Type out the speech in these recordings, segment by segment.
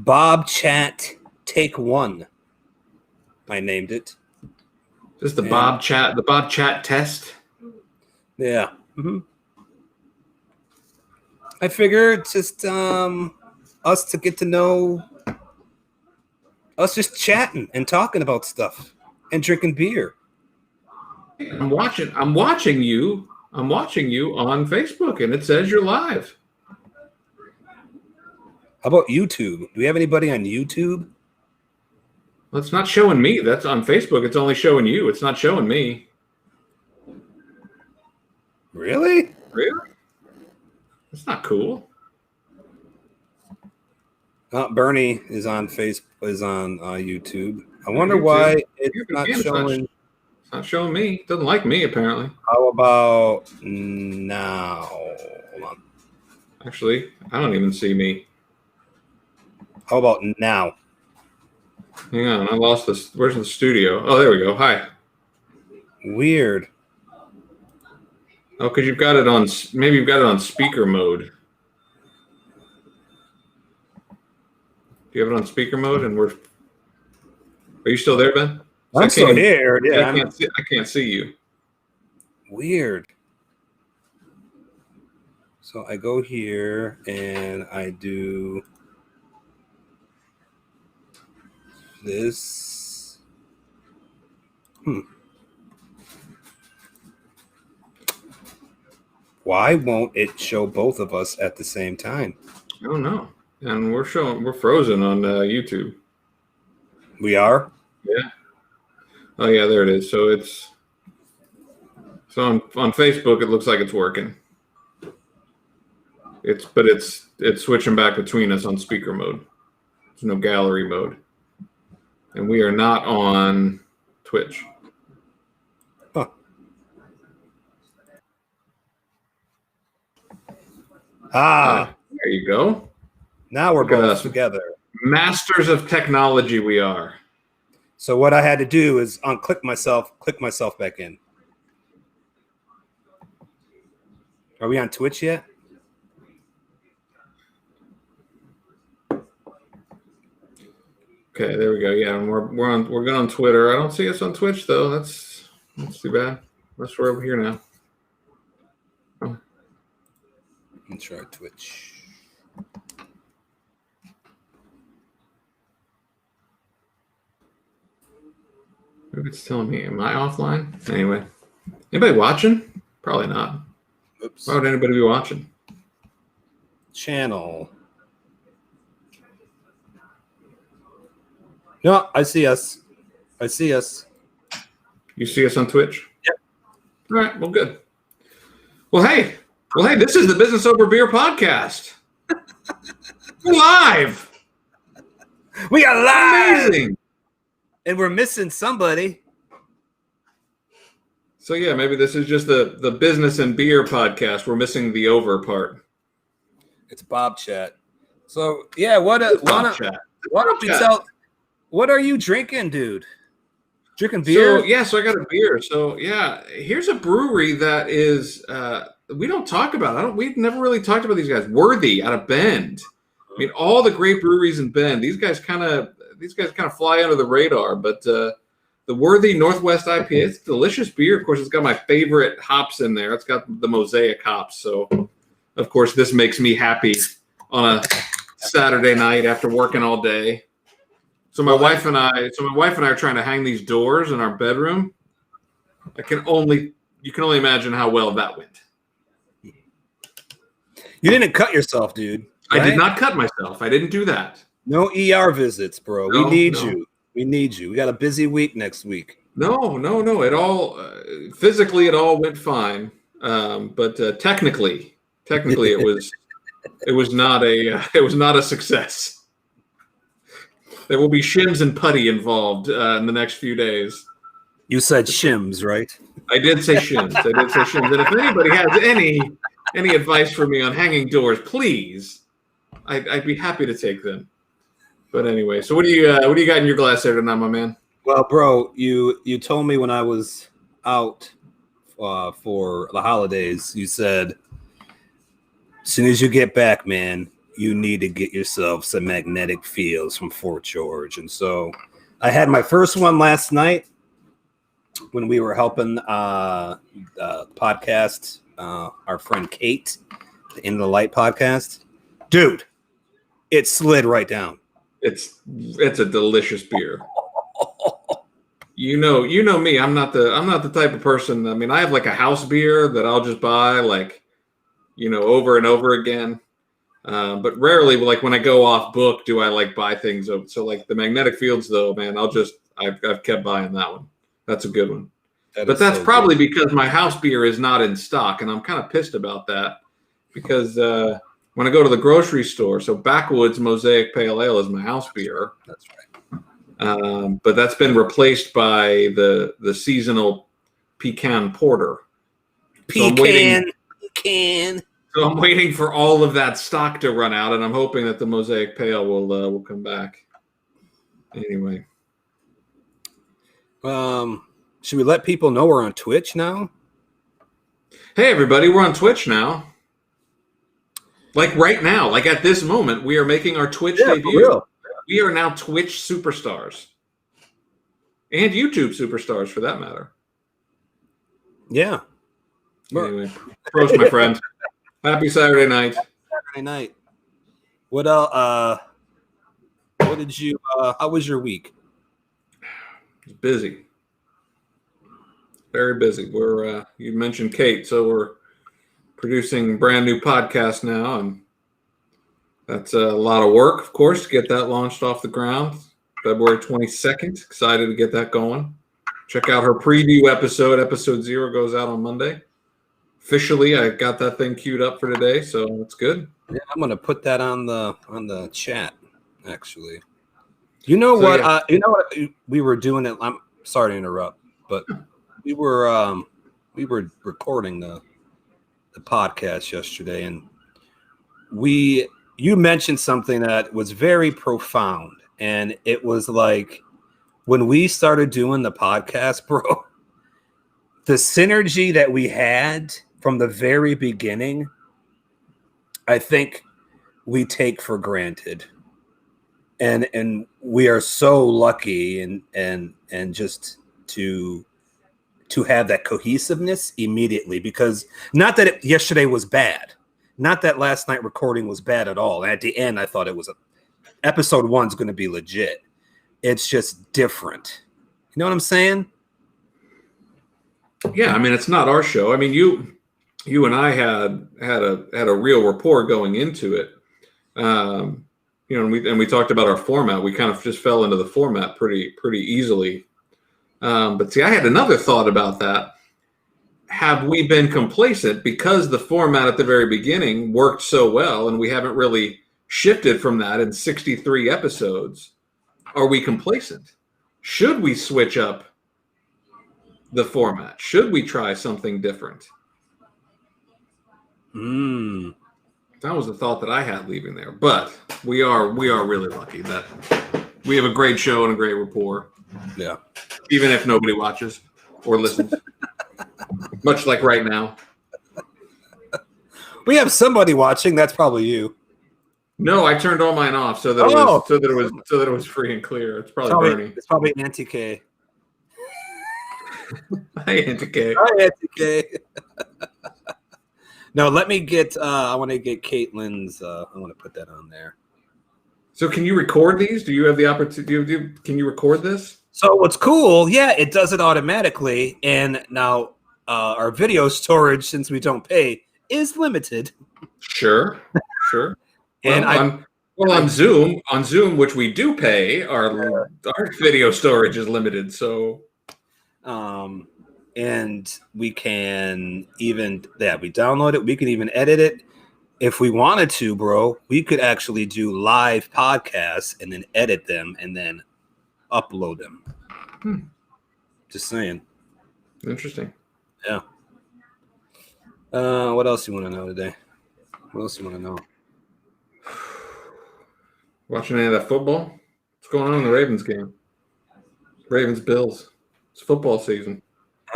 Bob Chat Take One. I named it. Just the Bob Chat test. Yeah. Mm-hmm. I figured just us to get to know us, just chatting and talking about stuff and drinking beer. I'm watching you on Facebook, and it says you're live. How about YouTube? Do we have anybody on YouTube? Well, it's not showing me. That's on Facebook. It's only showing you. It's not showing me. Really? Really? That's not cool. Bernie is on Facebook. Is on YouTube. I wonder why it's not showing. It's not showing me. It doesn't like me, apparently. How about now? Hold on. Actually, I don't even see me. How about now? Hang on, I lost this. Where's the studio? Oh, there we go. Hi. Weird. Oh, because you've got it on. Maybe you've got it on speaker mode. Do you have it on speaker mode? And are you still there, Ben? I'm still here. Yeah, I can't see you. Weird. So I go here and I do this. Why won't it show both of us at the same time? I don't know. And we're frozen on YouTube. We are? Yeah. Oh yeah, there it is. So on Facebook, it looks like it's working. It's switching back between us on speaker mode. There's no gallery mode. And we are not on Twitch. Huh. There you go. Now we're both together. Masters of technology we are. So what I had to do is click myself back in. Are we on Twitch yet? Okay, there we go. Yeah, and we're good on Twitter. I don't see us on Twitch though. That's too bad. Unless we're over here now. Oh. Let's try Twitch. Maybe it's telling me, am I offline? Anyway, anybody watching? Probably not. Oops. Why would anybody be watching? Channel. No, I see us. You see us on Twitch? Yep. All right. Well, good. Well, hey, this is the Business Over Beer podcast. We're live. We are live. Amazing. And we're missing somebody. So yeah, maybe this is just the business and beer podcast. We're missing the over part. It's Bob Chat. So yeah, why don't we tell? What are you drinking, dude? Drinking beer? So I got a beer. So yeah, here's a brewery that is we don't talk about. We've never really talked about these guys. Worthy out of Bend. I mean, all the great breweries in Bend. These guys kind of fly under the radar. But the Worthy Northwest IPA, it's delicious beer. Of course, it's got my favorite hops in there. It's got the Mosaic hops. So of course, this makes me happy on a Saturday night after working all day. So my wife and I are trying to hang these doors in our bedroom. You can only imagine how well that went. You didn't cut yourself, dude. Right? I did not cut myself. I didn't do that. No ER visits, bro. No, we need you. We need you. We got a busy week next week. No. It all physically it all went fine, but technically it was not a success. There will be shims and putty involved in the next few days. You said shims, right? I did say shims. And if anybody has any advice for me on hanging doors, please, I'd be happy to take them. But anyway, so what do you got in your glass there tonight, my man? Well, bro, you told me when I was out for the holidays, you said as soon as you get back, man, you need to get yourself some magnetic fields from Fort George. And so I had my first one last night when we were helping podcast our friend Kate, the In the Light podcast. Dude, it slid right down. It's a delicious beer. You know me. I'm not the type of person. I mean, I have like a house beer that I'll just buy like, over and over again. But rarely, like when I go off book, do I like buy things. So like the magnetic fields, though, man, I've kept buying that one. That's a good one. But that's so probably good because my house beer is not in stock, and I'm kind of pissed about that because when I go to the grocery store, so Backwoods Mosaic Pale Ale is my house beer. That's right. But that's been replaced by the seasonal pecan porter. Pecan. So I'm waiting for all of that stock to run out, and I'm hoping that the Mosaic Pale will come back. Anyway. Should we let people know we're on Twitch now? Hey, everybody, we're on Twitch now. Like right now, like at this moment, we are making our Twitch debut. We are now Twitch superstars. And YouTube superstars, for that matter. Yeah. Anyway, Prost, my friend. Happy Saturday night. Saturday night. What else? What did you? How was your week? Busy. Very busy. You mentioned Kate, so we're producing a brand new podcast now, and that's a lot of work, of course, to get that launched off the ground. February 22nd. Excited to get that going. Check out her preview episode. Episode 0 goes out on Monday. Officially, I got that thing queued up for today, so it's good. Yeah, I'm gonna put that on the chat. Actually, you know what? Yeah. You know what we were doing. I'm sorry to interrupt, but we were recording the podcast yesterday, and you mentioned something that was very profound, and it was like when we started doing the podcast, bro. The synergy that we had from the very beginning, I think we take for granted, and we are so lucky and just to have that cohesiveness immediately, because not that yesterday was bad, not that last night recording was bad at all. And at the end, I thought it was episode 1's going to be legit. It's just different. You know what I'm saying? Yeah, I mean, it's not our show. I mean, you and I had a real rapport going into it. And we talked about our format. We kind of just fell into the format pretty easily. But see, I had another thought about that. Have we been complacent because the format at the very beginning worked so well, and we haven't really shifted from that in 63 episodes? Are we complacent? Should we switch up the format? Should we try something different? That was the thought that I had leaving there. But we are really lucky that we have a great show and a great rapport. Yeah. Even if nobody watches or listens. Much like right now. We have somebody watching. That's probably you. No, I turned all mine off so that it was free and clear. It's probably Bernie. It's probably Auntie K. Hi, Auntie K. Hi, Auntie K. No, let me get. I want to get Caitlin's. I want to put that on there. So, can you record these? Do you have the opportunity? Can you record this? So, what's cool? Yeah, it does it automatically. And now, our video storage, since we don't pay, is limited. Sure. And on Zoom, which we do pay, our video storage is limited. So, and we can even we download it. We can even edit it if we wanted to, bro. We could actually do live podcasts and then edit them and then upload them. Just saying. Interesting. Yeah. What else you want to know today? What else you want to know? Watching any of that football? What's going on in the Ravens game? Ravens Bills. It's football season.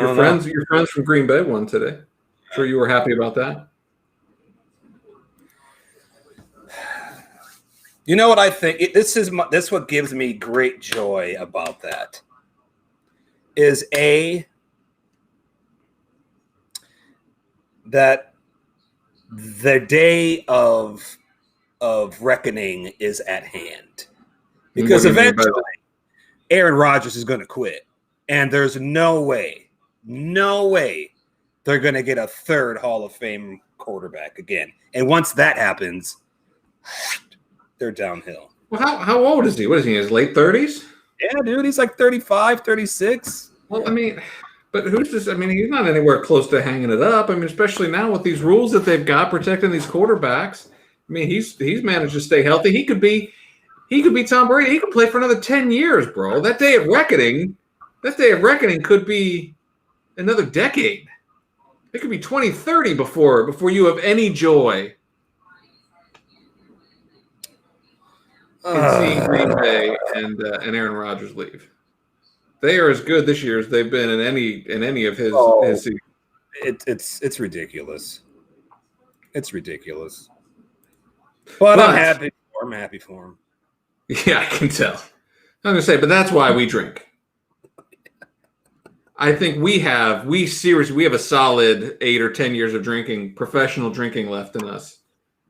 Your friends from Green Bay won today. Sure you were happy about that? You know what I think? This what gives me great joy about that is that the day of reckoning is at hand, because eventually Aaron Rodgers is going to quit, and there's no way they're going to get a third Hall of Fame quarterback again. And once that happens, they're downhill. Well, how old is he? What is he, in his late 30s? Yeah, dude, he's like 35, 36. Well, I mean, but who's this? I mean, he's not anywhere close to hanging it up. I mean, especially now with these rules that they've got protecting these quarterbacks. I mean, he's managed to stay healthy. He could be Tom Brady. He could play for another 10 years, bro. That day of reckoning could be another decade. It could be 2030 before you have any joy in seeing Green Bay and Aaron Rodgers leave. They are as good this year as they've been in any of his seasons. It's ridiculous. It's ridiculous. But I'm happy for him. Yeah, I can tell. I'm gonna say, but that's why we drink. I think we have a solid 8 or 10 years of drinking, professional drinking left in us.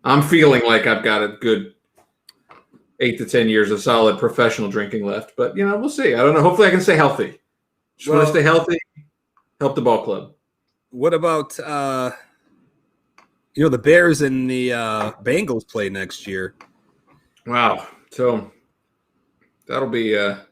I'm feeling like I've got a good 8 to 10 years of solid professional drinking left, but we'll see. I don't know. Hopefully I can stay healthy. Just want to stay healthy, help the ball club. What about the Bears and the Bengals play next year? Wow. So that'll be ugly.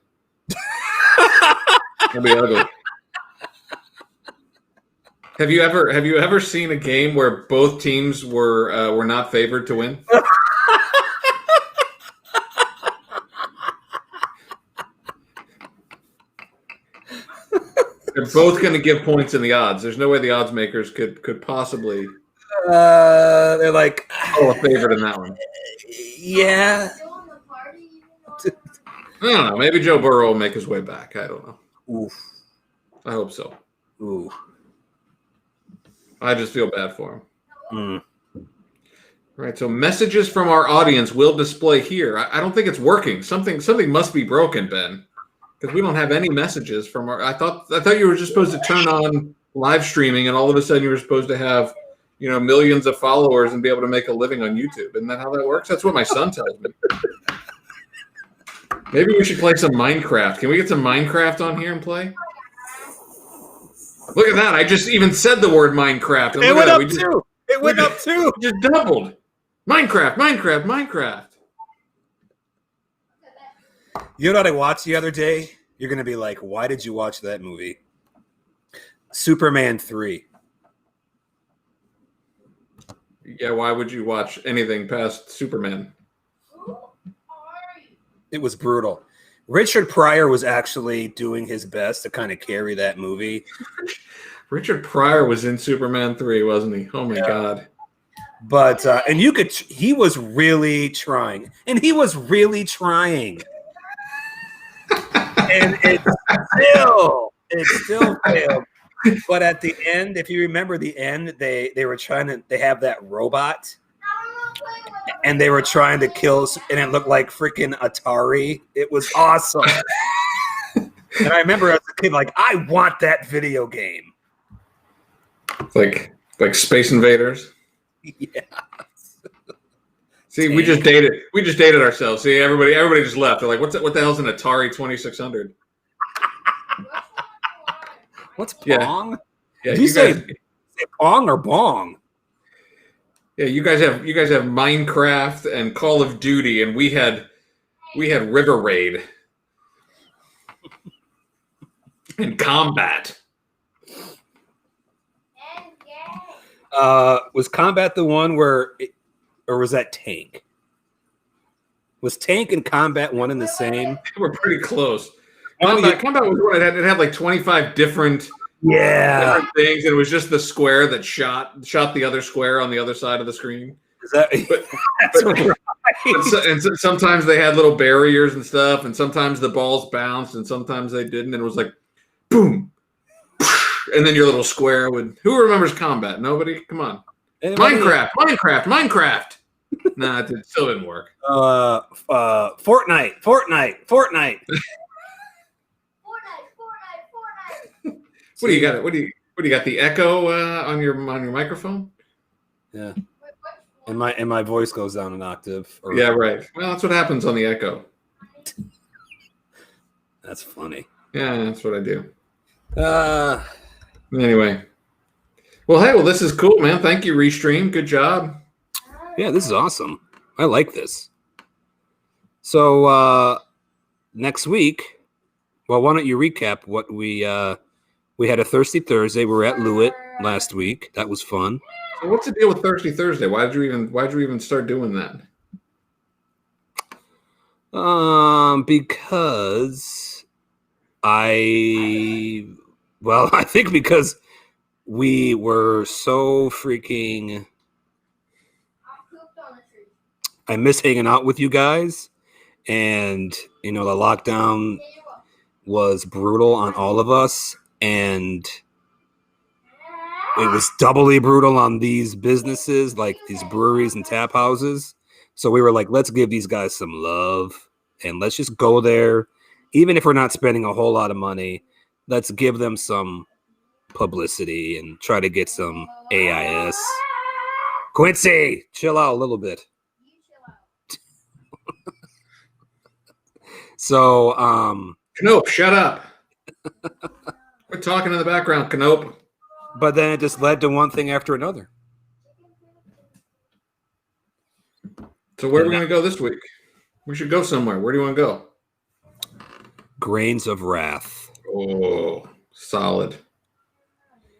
Have you ever seen a game where both teams were not favored to win? They're both going to give points in the odds. There's no way the odds makers could possibly. They're like a favorite in that one. Yeah. I don't know. Maybe Joe Burrow will make his way back. I don't know. Oof. I hope so. Ooh. I just feel bad for him. All right. So messages from our audience will display here. I don't think it's working. Something must be broken, Ben, because we don't have any messages from our. I thought you were just supposed to turn on live streaming, and all of a sudden you were supposed to have millions of followers and be able to make a living on YouTube. Isn't that how that works? That's what my son tells me. Maybe we should play some Minecraft. Can we get some Minecraft on here and play? Look at that. I just even said the word Minecraft. It went up too. It went up too. Just doubled. Minecraft. You know what I watched the other day? You're going to be like, why did you watch that movie? Superman 3. Yeah, why would you watch anything past Superman? It was brutal. Richard Pryor was actually doing his best to kind of carry that movie. Richard Pryor was in Superman 3, wasn't he? Oh my God. But and he was really trying. And it still failed. But at the end, if you remember the end, they have that robot. And they were trying to kill, and it looked like freaking Atari. It was awesome. And I remember as a kid, like, I want that video game. Like Space Invaders. Yeah. See, we just dated ourselves. See, everybody just left. They're like, what the hell's an Atari 2600? What's Pong? Yeah. Did you say Pong or Bong? Yeah, you guys have Minecraft and Call of Duty, and we had River Raid and Combat. Was Combat the one or was that Tank? Was Tank and Combat one and the same? We're pretty close. Combat was one. It had like 25 different things, and it was just the square that shot the other square on the other side of the screen. And sometimes they had little barriers and stuff, and sometimes the balls bounced, and sometimes they didn't, and it was like boom, and then your little square would. Who remembers Combat? Nobody. Come on. Minecraft. Nah, it still didn't work. Fortnite. What do you got? What do you got? The echo on your microphone? Yeah. And my voice goes down an octave. Yeah, right. Well, that's what happens on the echo. That's funny. Yeah, that's what I do. Anyway. Well, hey, this is cool, man. Thank you, Restream. Good job. Yeah, this is awesome. I like this. So next week, well, why don't you recap what we had a Thirsty Thursday. We were at Lewitt last week. That was fun. So what's the deal with Thirsty Thursday? Why'd you even start doing that? Because I think because we were so freaking. I miss hanging out with you guys, and the lockdown was brutal on all of us, and it was doubly brutal on these businesses, like these breweries and tap houses. So we were like, let's give these guys some love and let's just go there. Even if we're not spending a whole lot of money, let's give them some publicity and try to get some AIS. Quincy, chill out a little bit. So, Canope, shut up. We're talking in the background, Canope. But then it just led to one thing after another. So where are we going to go this week? We should go somewhere. Where do you want to go? Grains of Wrath. Oh, solid.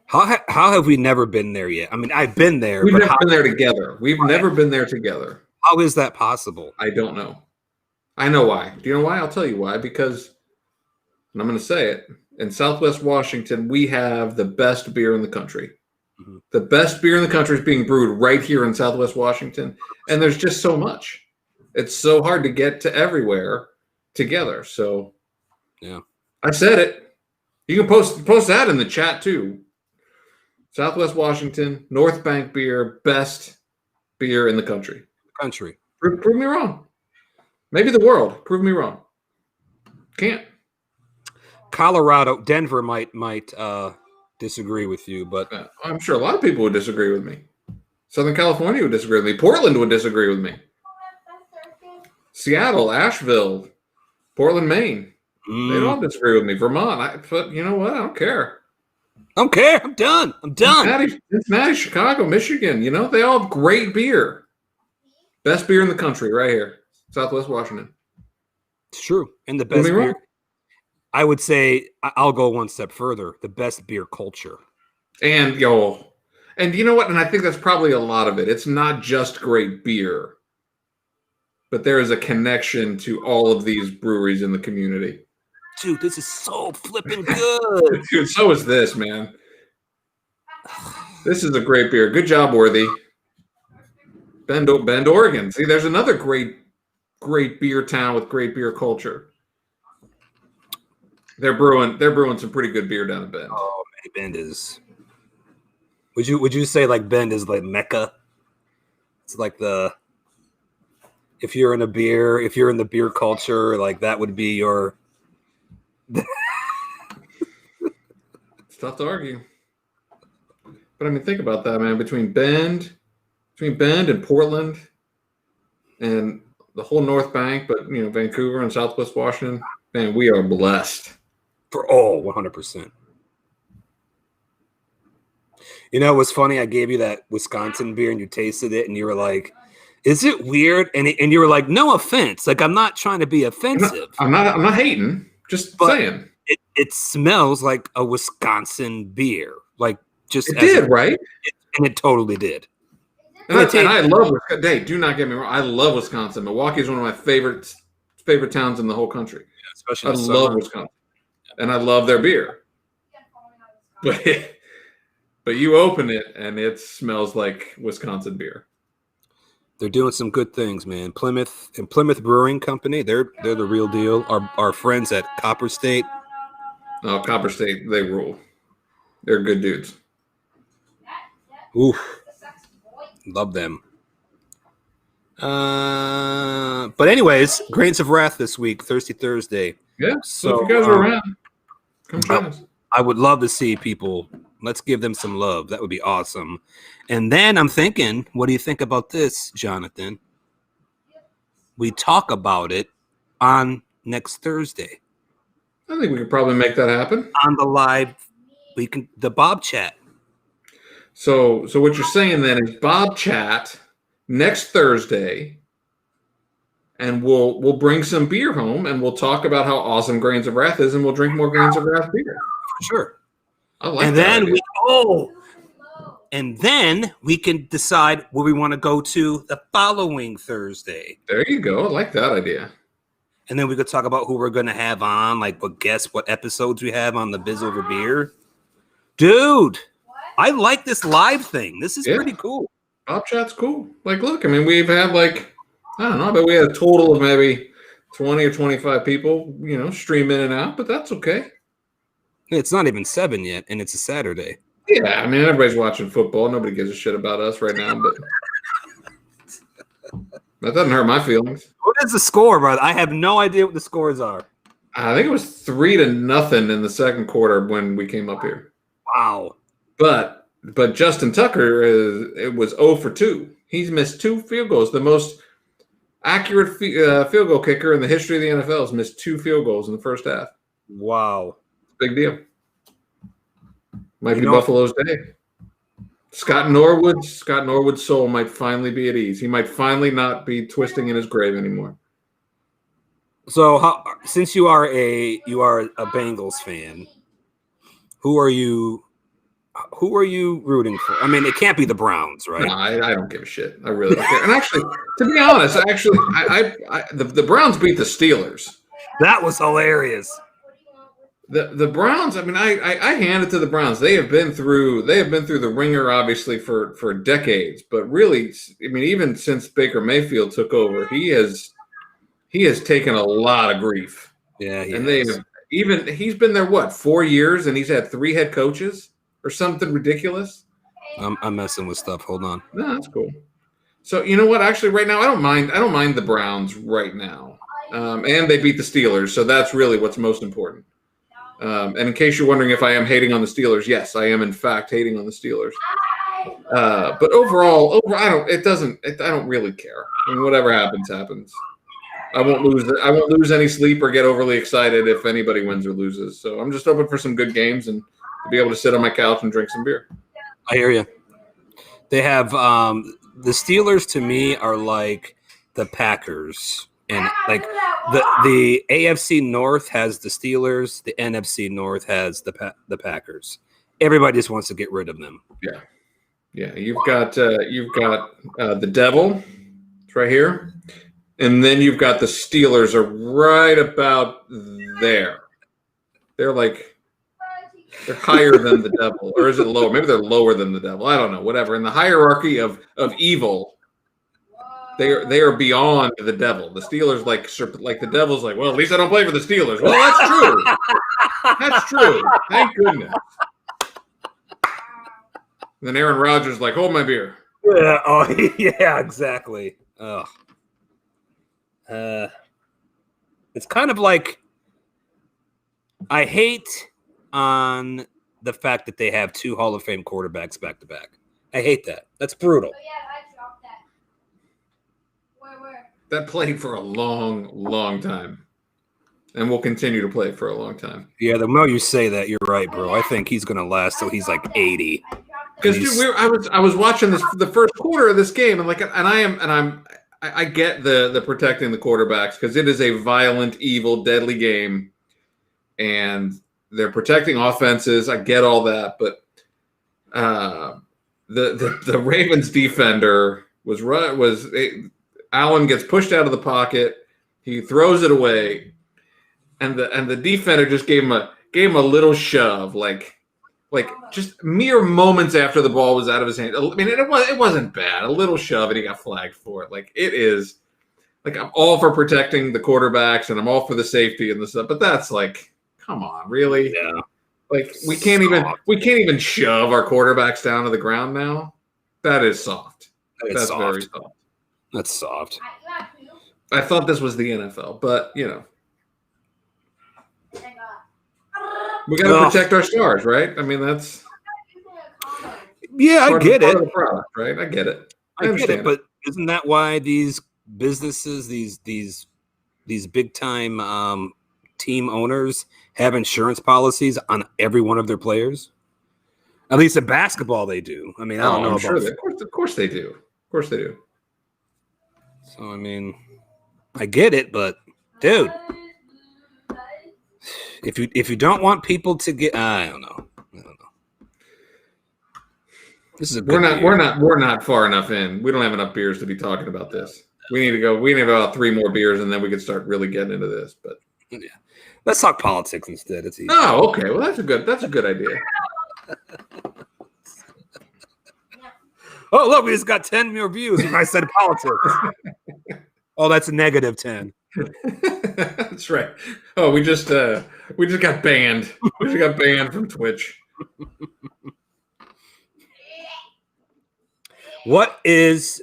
How have we never been there yet? I mean, I've been there. We've never been there together. We've never been there together. How is that possible? I don't know. I know why. Do you know why? I'll tell you why. Because, and I'm going to say it, in Southwest Washington, we have the best beer in the country. Mm-hmm. The best beer in the country is being brewed right here in Southwest Washington. And there's just so much. It's so hard to get to everywhere together. So, yeah, I said it. You can post that in the chat too. Southwest Washington, North Bank beer, best beer in the country. Prove me wrong. Maybe the world. Prove me wrong. Can't. Colorado, Denver might disagree with you, but I'm sure a lot of people would disagree with me. Southern California would disagree with me. Portland would disagree with me. Seattle, Asheville, Portland, Maine. They'd all disagree with me. Vermont. But you know what? I don't care. I'm done. Cincinnati, Chicago, Michigan. They all have great beer. Best beer in the country right here. Southwest Washington. It's true. And the best beer. I would say I'll go one step further. The best beer culture. And you know what? And I think that's probably a lot of it. It's not just great beer, but there is a connection to all of these breweries in the community. Dude, this is so flipping good. Dude, so is this, man. This is a great beer. Good job, Worthy. Bend, Oregon. See, there's another great beer town with great beer culture. They're brewing some pretty good beer down in Bend. Oh, man, Bend is. Would you say like Bend is like Mecca? It's like if you're in the beer culture, like that would be your. It's tough to argue. But I mean, think about that, man. Between Bend and Portland and the whole North Bank, but Vancouver and Southwest Washington, man, we are blessed. For all 100%. It was funny. I gave you that Wisconsin beer and you tasted it and you were like, "Is it weird?" And you were like, "No offense. Like I'm not trying to be offensive. I'm not hating. Just saying." It smells like a Wisconsin beer. Like just it did, right? And it totally did. And I love Wisconsin. Hey, do not get me wrong. I love Wisconsin. Milwaukee is one of my favorite towns in the whole country. Yeah, especially I love Wisconsin. And I love their beer. But you open it and it smells like Wisconsin beer. They're doing some good things, man. Plymouth Brewing Company, they're the real deal. Our friends at Copper State. Oh, Copper State, they rule. They're good dudes. Oof. Love them. But anyways, Grains of Wrath this week, Thirsty Thursday. Yeah. So if you guys are around, come join us. I would love to see people. Let's give them some love. That would be awesome. And then I'm thinking, what do you think about this, Jonathan? We talk about it on next Thursday. I think we could probably make that happen. On the live, the Bob Chat. So what you're saying then is Bob Chat next Thursday, and we'll bring some beer home, and we'll talk about how awesome Grains of Wrath is, and we'll drink more Grains of Wrath beer. For sure. I like and that. And then we can decide where we want to go to the following Thursday. There you go. I like that idea. And then we could talk about who we're going to have on, like what episodes we have on the Biz Over Beer. Dude, I like this live thing. This is pretty cool. Bob Chat's cool. Like, look, I mean, we've had I don't know, but we had a total of maybe 20 or 25 people, stream in and out, but that's okay. It's not even 7 yet, and it's a Saturday. Yeah, I mean, everybody's watching football. Nobody gives a shit about us right now, but that doesn't hurt my feelings. What is the score, brother? I have no idea what the scores are. I think it was 3-0 in the second quarter when we came up here. Wow. But Justin Tucker it was 0 for 2. He's missed 2 field goals. The most accurate field goal kicker in the history of the NFL has missed 2 field goals in the first half. Wow. Big deal. Might be Buffalo's day. Scott Norwood's soul might finally be at ease. He might finally not be twisting in his grave anymore. So, since you are a Bengals fan, who are you rooting for? I mean, it can't be the Browns, right? No, I don't give a shit. I really don't care. And actually, to be honest, the Browns beat the Steelers. That was hilarious. The Browns, I mean, I hand it to the Browns. They have been through the ringer, obviously, for decades. But really, I mean, even since Baker Mayfield took over, he has taken a lot of grief. Yeah, he's been there 4 years, and he's had 3 head coaches or something ridiculous. I'm messing with stuff. Hold on. No, that's cool. So you know what? Actually, right now, I don't mind the Browns right now, and they beat the Steelers, so that's really what's most important. And in case you're wondering if I am hating on the Steelers, yes, I am in fact hating on the Steelers. But overall, I don't really care. I mean, whatever happens. I won't lose any sleep or get overly excited if anybody wins or loses. So I'm just hoping for some good games and to be able to sit on my couch and drink some beer. I hear you. They have the Steelers to me are like the Packers. And like the AFC North has the Steelers, the NFC North has the Packers. Everybody just wants to get rid of them. Yeah. You've got the Devil, it's right here, and then you've got the Steelers are right about there. They're higher than the Devil, or is it lower? Maybe they're lower than the Devil. I don't know. Whatever. In the hierarchy of evil. They are beyond the Devil. The Steelers like the Devil's like, well, at least I don't play for the Steelers. Well, that's true. That's true. Thank goodness. And then Aaron Rodgers like, hold my beer. Yeah. Oh, yeah. Exactly. Ugh. It's kind of like I hate on the fact that they have 2 Hall of Fame quarterbacks back to back. I hate that. That's brutal. That played for a long, long time, and will continue to play for a long time. Yeah, the more you say that, you're right, bro. I think he's gonna last till he's like 80. Because I was watching the first quarter of this game, and I get the protecting the quarterbacks because it is a violent, evil, deadly game, and they're protecting offenses. I get all that, but the Ravens defender was. Allen gets pushed out of the pocket. He throws it away, and the defender just gave him a little shove, like just mere moments after the ball was out of his hand. I mean, it wasn't bad. A little shove, and he got flagged for it. Like it is, like I'm all for protecting the quarterbacks, and I'm all for the safety and the stuff. But that's like, come on, really? Yeah. Like we can't even shove our quarterbacks down to the ground now. That is soft. That's soft. Very soft. That's soft. I thought this was the NFL, but you know, we got to protect our stars, right? I mean, that's I get it. Part of the product, right? I get it. I get it, but isn't that why these businesses, these big time team owners have insurance policies on every one of their players? At least in basketball, they do. I mean, I don't know about. Of course they do. Of course they do. So I mean, I get it, but dude, if you don't want people to get, I don't know. This is we're not far enough in. We don't have enough beers to be talking about this. We need to go. We need about 3 more beers, and then we can start really getting into this. But yeah, let's talk politics instead. It's easy. Oh, okay. Well, that's a good idea. Oh, look, we just got 10 more views when I said politics. Oh, that's a negative 10. That's right. Oh, we just got banned. We just got banned from Twitch. What is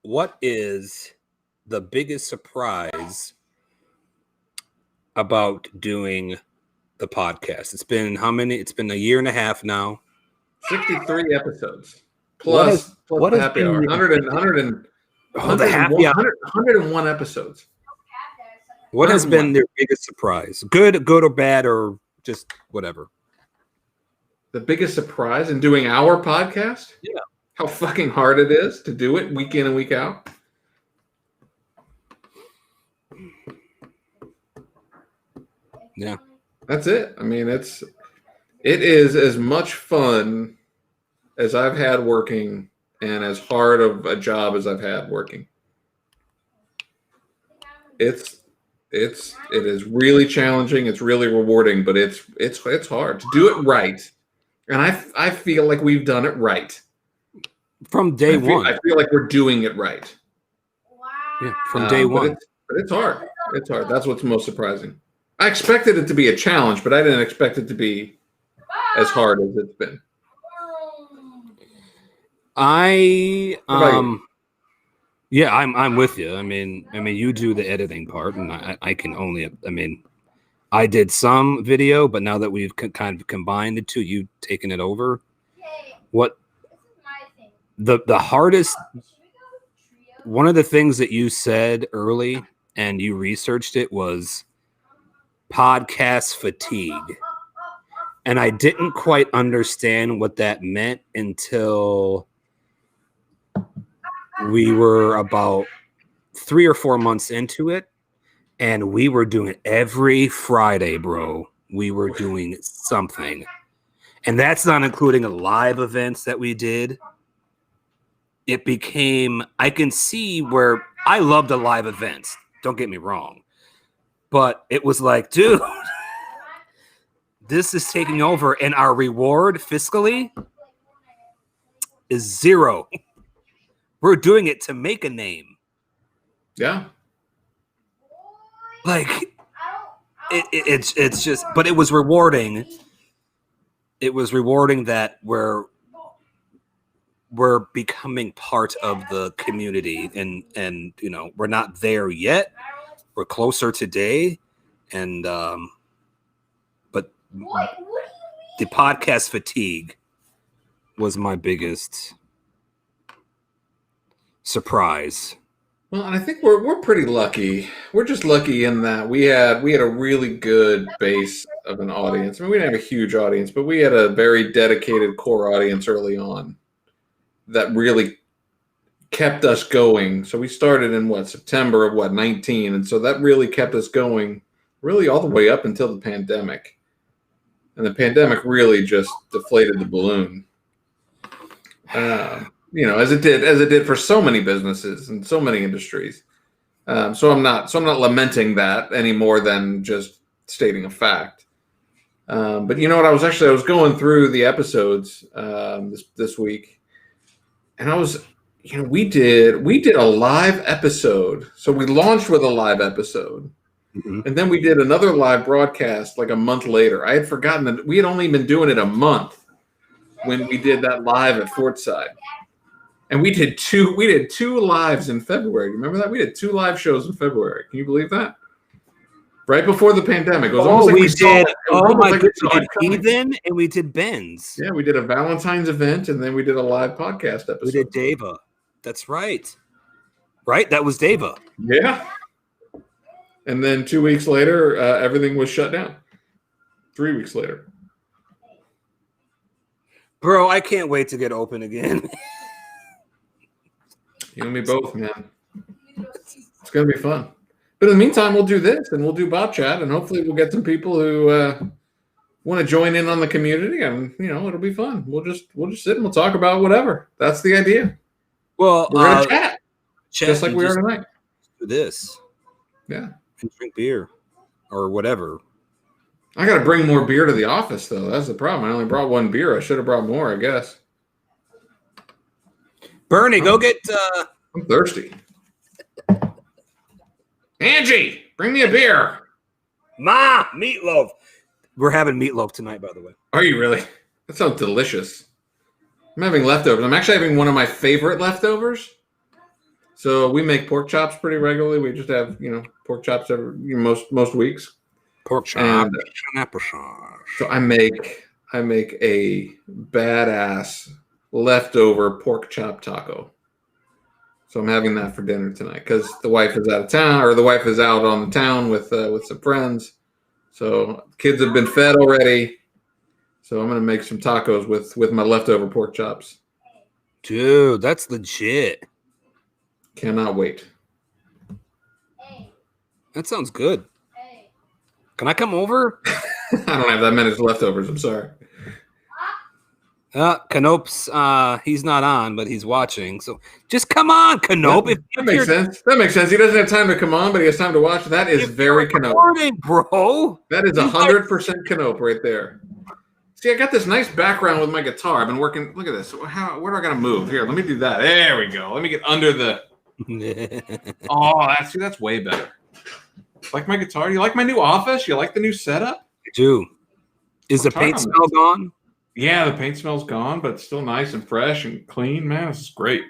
the biggest surprise about doing the podcast? It's been how many? It's been a year and a half now. 63 episodes. Plus the happy hour. 101 episodes. What has been their biggest surprise? Good or bad, or just whatever? The biggest surprise in doing our podcast? Yeah. How fucking hard it is to do it week in and week out. Yeah. That's it. I mean, it is as much fun as I've had working and as hard of a job as I've had working. It is really challenging. It's really rewarding, but it's hard to do it right. And I feel like we've done it right. From day one. I feel like we're doing it right. Wow. Yeah, from day one. But it's hard. It's hard. That's what's most surprising. I expected it to be a challenge, but I didn't expect it to be as hard as it's been. I'm with you. I mean, you do the editing part, and I can only. I mean, I did some video, but now that we've kind of combined the two, you taking it over. What the hardest? One of the things that you said early, and you researched it, was podcast fatigue, and I didn't quite understand what that meant until we were about 3 or 4 months into it, and we were doing it every Friday, bro. We were doing something, and that's not including the live events that we did. It became, I can see where I love the live events. Don't get me wrong, but it was like, dude, this is taking over, and our reward fiscally is zero. We're doing it to make a name. Yeah. Like it's just, but it was rewarding. It was rewarding that we're becoming part of the community, and you know, we're not there yet. We're closer today, and but the podcast fatigue was my biggest surprise. Well, and I think we're pretty lucky. We're just lucky in that we had a really good base of an audience. I mean, we didn't have a huge audience, but we had a very dedicated core audience early on that really kept us going. So we started in September of 19, and so that really kept us going really all the way up until the pandemic. And the pandemic really just deflated the balloon. You know, as it did for so many businesses and so many industries. So I'm not lamenting that any more than just stating a fact. But you know what? I was going through the episodes this week, and I was, you know, we did a live episode. So we launched with a live episode, and then we did another live broadcast like a month later. I had forgotten that we had only been doing it a month when we did that live at Fortside. And we did two lives in February. Remember that? We did 2 live shows in February. Can you believe that? Right before the pandemic. It was almost like we did. Oh my goodness! We did Ethan and we did Ben's. Yeah, we did a Valentine's event and then we did a live podcast episode. We did Deva. That's right. Right? That was Deva. Yeah. And then 2 weeks later, everything was shut down. 3 weeks later. Bro, I can't wait to get open again. You and me both, man. It's going to be fun. But in the meantime, we'll do this and we'll do Bob Chat, and hopefully we'll get some people who want to join in on the community, and it'll be fun. We'll just sit and we'll talk about whatever. That's the idea. Well, we're gonna chat just like we are tonight. Do this, yeah, and drink beer or whatever. I got to bring more beer to the office, though. That's the problem. I only brought 1 beer. I should have brought more, I guess. Bernie, go get. I'm thirsty. Angie, bring me a beer. Ma, meatloaf. We're having meatloaf tonight, by the way. Are you really? That sounds delicious. I'm having leftovers. I'm actually having one of my favorite leftovers. So we make pork chops pretty regularly. We just have, pork chops every most weeks. Pork chops and applesauce. So I make a badass leftover pork chop taco. So I'm having that for dinner tonight because the wife is out of town, or the wife is out on the town with some friends. So kids have been fed already. So I'm gonna make some tacos with my leftover pork chops. Dude, that's legit. Cannot wait. That sounds good. Can I come over? I don't have that many leftovers. I'm sorry. Canope's he's not on, but he's watching. So just come on, Canope. That makes sense. That makes sense. He doesn't have time to come on, but he has time to watch. That is very Canope, bro. That is 100% Canope right there. See, I got this nice background with my guitar. I've been working. Look at this. Where do I got to move? Here, let me do that. There we go. Let me get under the. Oh, that's way better. Like my guitar? You like my new office? You like the new setup? I do. Is the paint smell gone? Yeah, the paint smell's gone, but it's still nice and fresh and clean. Man, this is great.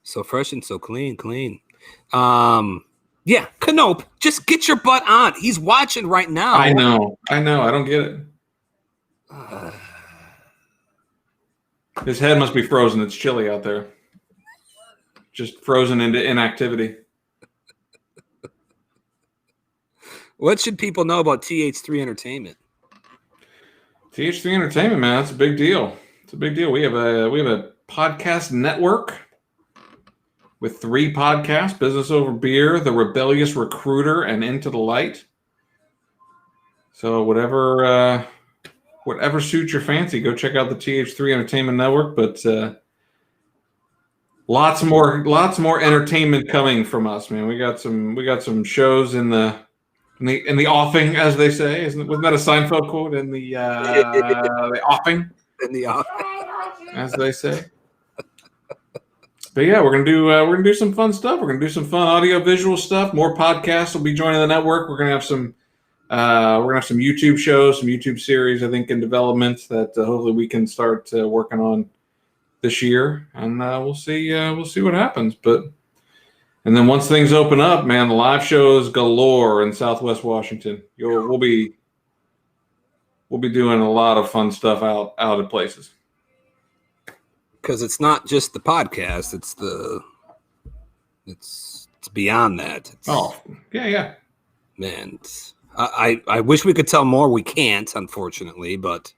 So fresh and so clean. Yeah, Canope, just get your butt on. He's watching right now. I know. I don't get it. His head must be frozen. It's chilly out there. Just frozen into inactivity. What should people know about TH3 Entertainment? TH3 Entertainment, man, that's a big deal. It's a big deal. We have a podcast network with 3 podcasts: Business Over Beer, The Rebellious Recruiter, and Into the Light. So whatever suits your fancy, go check out the TH3 Entertainment Network. But lots more entertainment coming from us, man. We got some shows in the offing, as they say. Wasn't that a Seinfeld quote? In the offing? In the offing, as they say. But yeah, we're gonna do some fun stuff. We're gonna do some fun audio visual stuff. More podcasts will be joining the network. We're gonna have some YouTube shows, some YouTube series, I think, in development that hopefully we can start working on this year, and we'll see what happens. And then once things open up, man, the live shows galore in Southwest Washington. We'll be doing a lot of fun stuff out at places. Because it's not just the podcast; it's beyond that. Yeah. Man, I wish we could tell more. We can't, unfortunately, but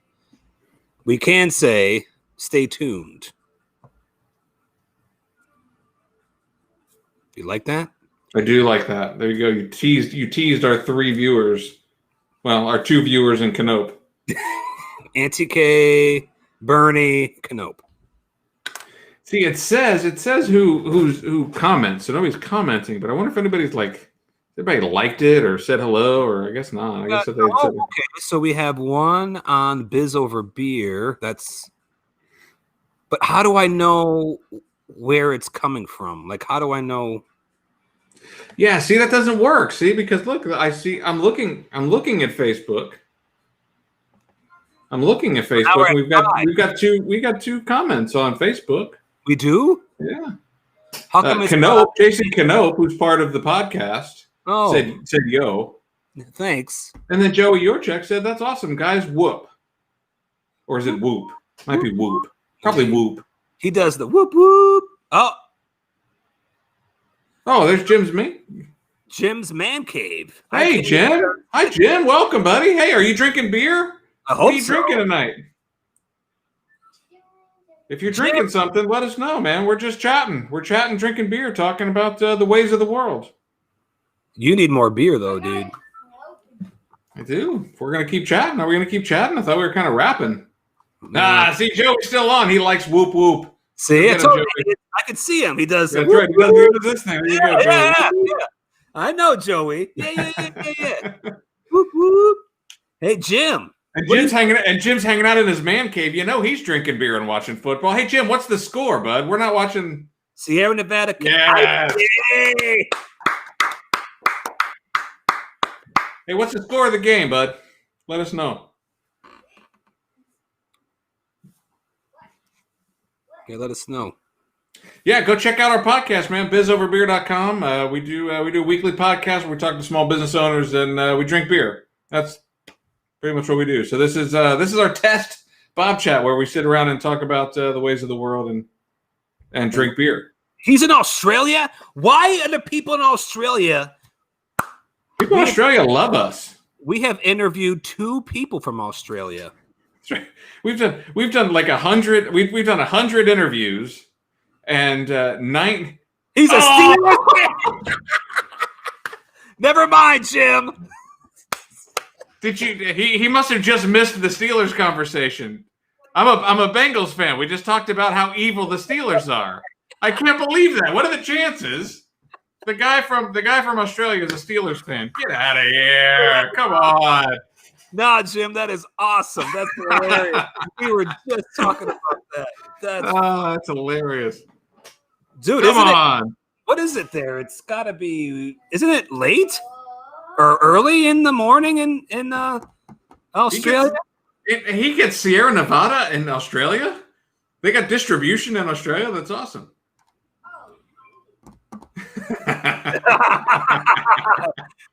we can say, stay tuned. You like that? I do like that. There you go. You teased our 3 viewers. Well, our 2 viewers in Canope. Auntie K, Bernie, Canope. See, it says who comments. So nobody's commenting, but I wonder if anybody's everybody liked it or said hello, or I guess not. I guess that they said. Okay, so we have one on Biz Over Beer. But how do I know where it's coming from? How do I know? Yeah, see, that doesn't work. See, because look, I'm looking at Facebook. Right. We've got 2 comments on Facebook. We do? Yeah. How come it's Jason Canope, who's part of the podcast, said yo. Thanks. And then Joey Yorchek said, that's awesome, guys. Whoop. Or is it whoop? Might be whoop. Probably whoop. He does the whoop whoop. Oh, there's Jim's Man Cave. Hey, Jim. Hi, Jim. Welcome, buddy. Hey, are you drinking beer? I hope what are you drinking tonight? If you're drinking something, let us know, man. We're just chatting. We're chatting, drinking beer, talking about the ways of the world. You need more beer, though, dude. I do. If we're going to keep chatting, are we going to keep chatting? I thought we were kind of rapping. See, Joey's still on. He likes whoop whoop. See, I can see him. He does. That's right. He does this thing. There you go, Joey. Yeah. I know, Joey. Yeah. Whoop whoop. Hey, Jim. And Jim's hanging out in his man cave. You know he's drinking beer and watching football. Hey, Jim, what's the score, bud? We're not watching Sierra Nevada. Yeah. Hey, what's the score of the game, bud? Let us know. Yeah, let us know. Yeah, go check out our podcast, man. BizOverBeer.com. We do a weekly podcast where we talk to small business owners and we drink beer. That's pretty much what we do. So this is our test Bob chat where we sit around and talk about the ways of the world and drink beer. He's in Australia? Why are the people in Australia? People in Australia love us. We have interviewed 2 people from Australia. That's right. We've done like 100. We've done 100 interviews, and 9. He's a Steelers. Never mind, Jim. Did you? He must have just missed the Steelers conversation. I'm a Bengals fan. We just talked about how evil the Steelers are. I can't believe that. What are the chances? The guy from Australia is a Steelers fan. Get out of here! Come on. Nah, Jim, that is awesome. That's hilarious. We were just talking about that. That's hilarious. Dude, come on. What is it there? It's got to be. Isn't it late or early in the morning in Australia? He gets Sierra Nevada in Australia. They got distribution in Australia. That's awesome.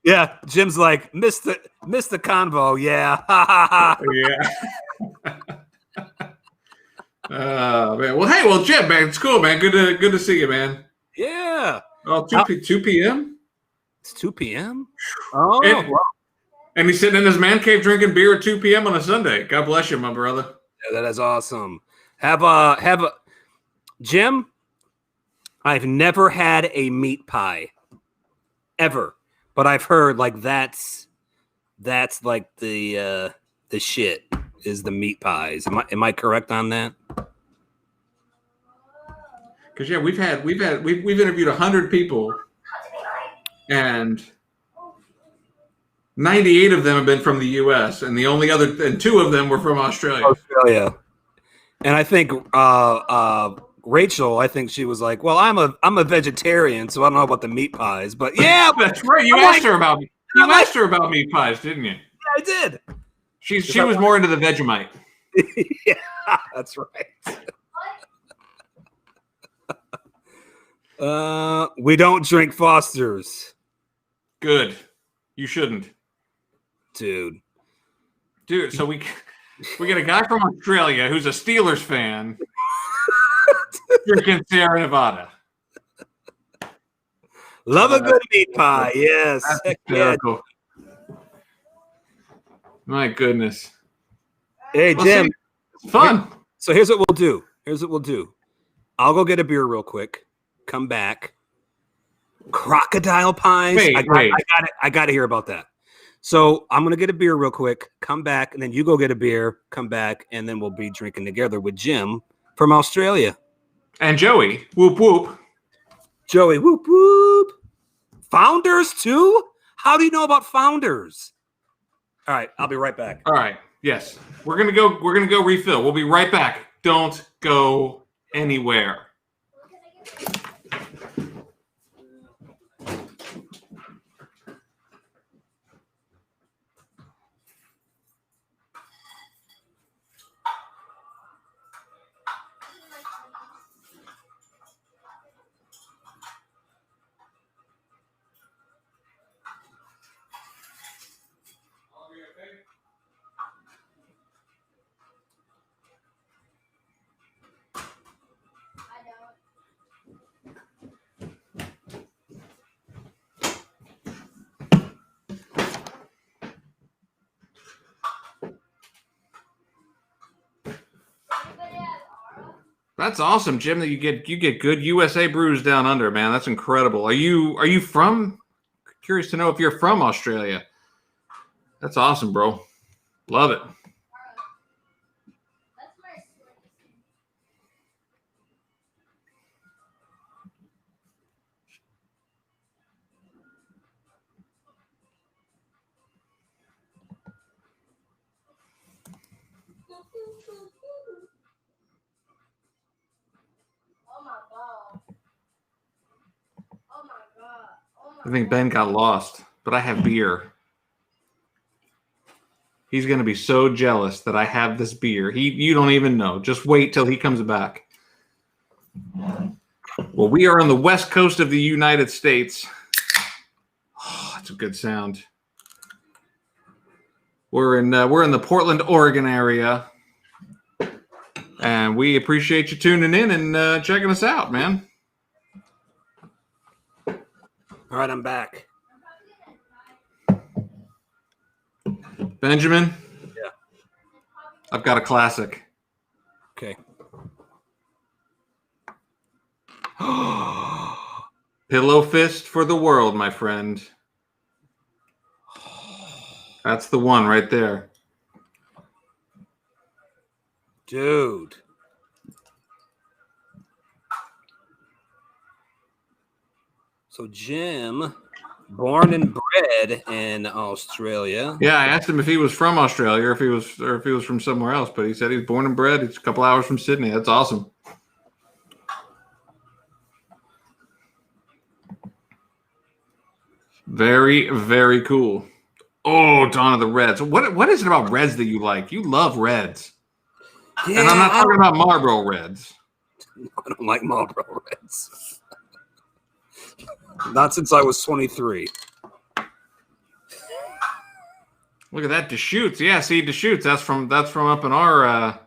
Yeah, Jim's like, missed the convo. Yeah. Yeah. Man. Well, Jim, man, it's cool, man. Good to see you, man. Yeah. Oh, 2 p.m. It's 2 p.m. Oh, and he's sitting in his man cave drinking beer at 2 p.m. on a Sunday. God bless you, my brother. Yeah, that is awesome. Have a Jim. I've never had a meat pie ever, but I've heard like that's like the shit is the meat pies. Am I correct on that? Because we've interviewed 100 people, and 98 of them have been from the U.S. and and 2 of them were from Australia. And I think Rachel, I think she was like, "Well, I'm a vegetarian, so I don't know about the meat pies." But yeah, that's right. You asked her about meat pies, didn't you? Yeah, I did. She was more into the Vegemite. Yeah, that's right. We don't drink Foster's. Good. You shouldn't. Dude. So we get a guy from Australia who's a Steelers fan drinking Sierra Nevada. Love a good meat pie, yes. Yeah. My goodness. Hey, Jim. It's fun. So here's what we'll do. I'll go get a beer real quick. Come back. Crocodile pies. Wait. I got to hear about that. So I'm going to get a beer real quick, come back, and then you go get a beer, come back, and then we'll be drinking together with Jim from Australia. And Joey. Whoop, whoop. Joey, whoop, whoop. Founders, too? How do you know about Founders? All right, I'll be right back. All right, yes. We're gonna go refill. We'll be right back. Don't go anywhere. That's awesome, Jim. That you get good USA brews down under, man. That's incredible. Are you from? Curious to know if you're from Australia. That's awesome, bro. Love it. I think Ben got lost, but I have beer. He's going to be so jealous that I have this beer. You don't even know. Just wait till he comes back. Well, we are on the west coast of the United States. Oh, that's a good sound. We're in the Portland, Oregon area, and we appreciate you tuning in and checking us out, man. All right, I'm back. Benjamin? Yeah. I've got a classic. Okay. Pillow fist for the world, my friend. That's the one right there. Dude. So Jim, born and bred in Australia. Yeah, I asked him if he was from Australia or if he was from somewhere else, but he said he's born and bred. He's a couple hours from Sydney. That's awesome. Very, very cool. Oh, Dawn of the Reds. What is it about Reds that you like? You love Reds. Yeah, and I'm not talking about Marlboro Reds. I don't like Marlboro Reds. Not since I was 23. Look at that, Deschutes. Yeah, see, Deschutes. That's from up in our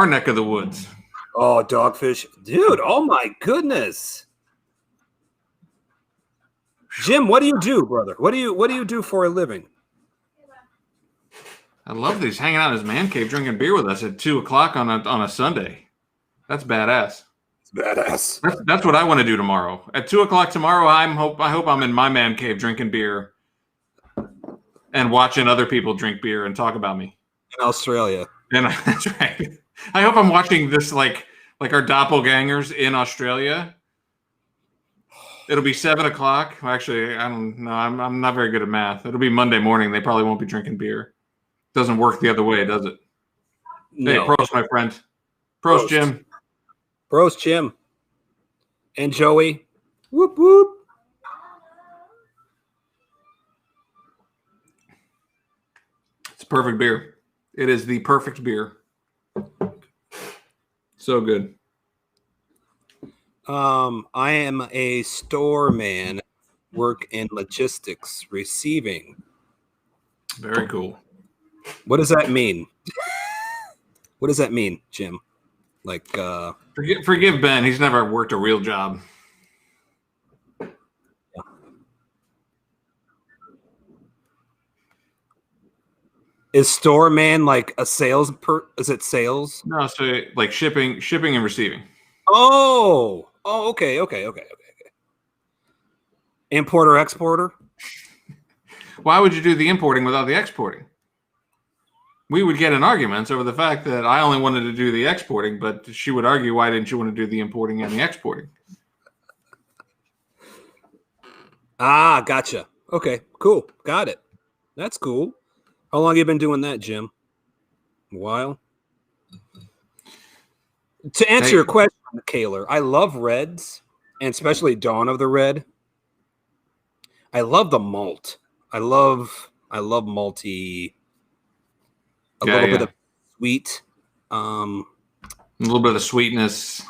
neck of the woods. Oh, Dogfish, dude! Oh my goodness, Jim, what do you do, brother? What do you do for a living? I love these hanging out in his man cave, drinking beer with us at 2:00 on a Sunday. That's badass. It's badass. That's what I want to do tomorrow. At 2:00 tomorrow, I hope I'm in my man cave drinking beer and watching other people drink beer and talk about me in Australia. And that's right. I hope I'm watching this like our doppelgangers in Australia. It'll be 7:00. Actually, I don't know. I'm not very good at math. It'll be Monday morning. They probably won't be drinking beer. Doesn't work the other way, does it? No. Hey, Prost, my friend. Prost, Jim. Prost, Jim. And Joey. Whoop, whoop. It's perfect beer. It is the perfect beer. So good. I am a store man, work in logistics, receiving. Very cool. What does that mean? What does that mean, Jim? Like, forgive Ben. He's never worked a real job. Yeah. Is store man like a sales is it sales? No, so like shipping and receiving. Oh, okay. Importer, exporter? Why would you do the importing without the exporting? We would get in arguments over the fact that I only wanted to do the exporting, but she would argue, why didn't you want to do the importing and the exporting? Ah, gotcha. Okay, cool. Got it. That's cool. How long have you been doing that, Jim? A while? To answer your question, Kaler, I love Reds, and especially Dawn of the Red. I love the malt. I love malty. A little bit of sweet. A little bit of sweetness.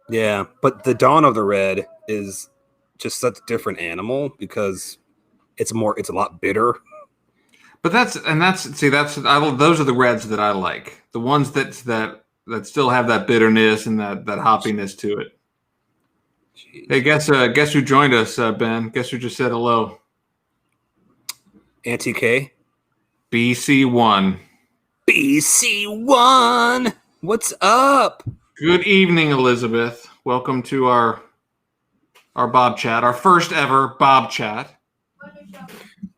Yeah, but the Dawn of the Red is just such a different animal because it's a lot bitter. But those are the Reds that I like. The ones that still have that bitterness and that hoppiness to it. Jeez. Hey, guess who joined us, Ben? Guess who just said hello? Auntie K. BC1. BC1. What's up? Good evening, Elizabeth. Welcome to our Bob Chat, our first ever Bob Chat.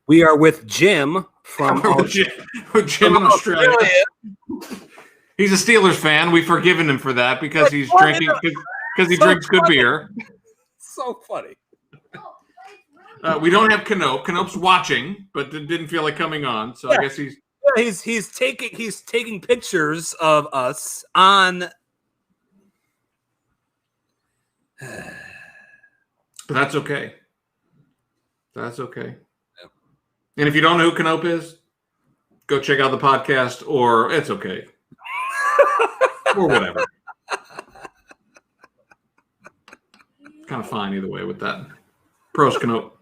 We are with Jim from Jim in Australia. He's a Steelers fan. We've forgiven him for that because he's drinking because he drinks good beer. So funny. We don't have Canope. Canope's watching, but didn't feel like coming on. So I guess he's taking pictures of us on. But that's okay. That's okay. Yep. And if you don't know who Canope is, go check out the podcast, or it's okay. Or whatever. Kind of fine either way with that. Prost, Canope.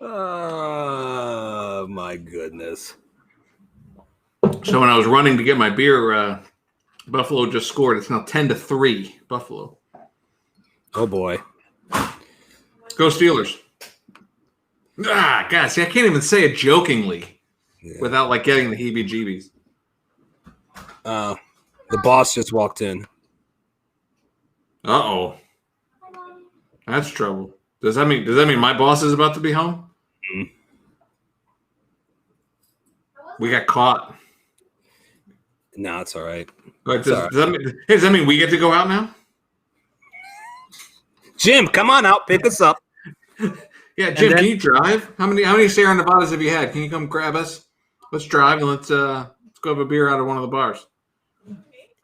Oh, my goodness. So when I was running to get my beer, Buffalo just scored. It's now 10-3, Buffalo. Oh, boy. Go Steelers. God, see, I can't even say it jokingly without, like, getting the heebie-jeebies. The boss just walked in. Uh-oh. That's trouble. Does that mean my boss is about to be home? Mm-hmm. We got caught. No, it's all right. Does that mean we get to go out now? Jim, come on out. Pick us up. Yeah, Jim, can you drive? How many Sierra Nevadas have you had? Can you come grab us? Let's drive and let's go have a beer out of one of the bars.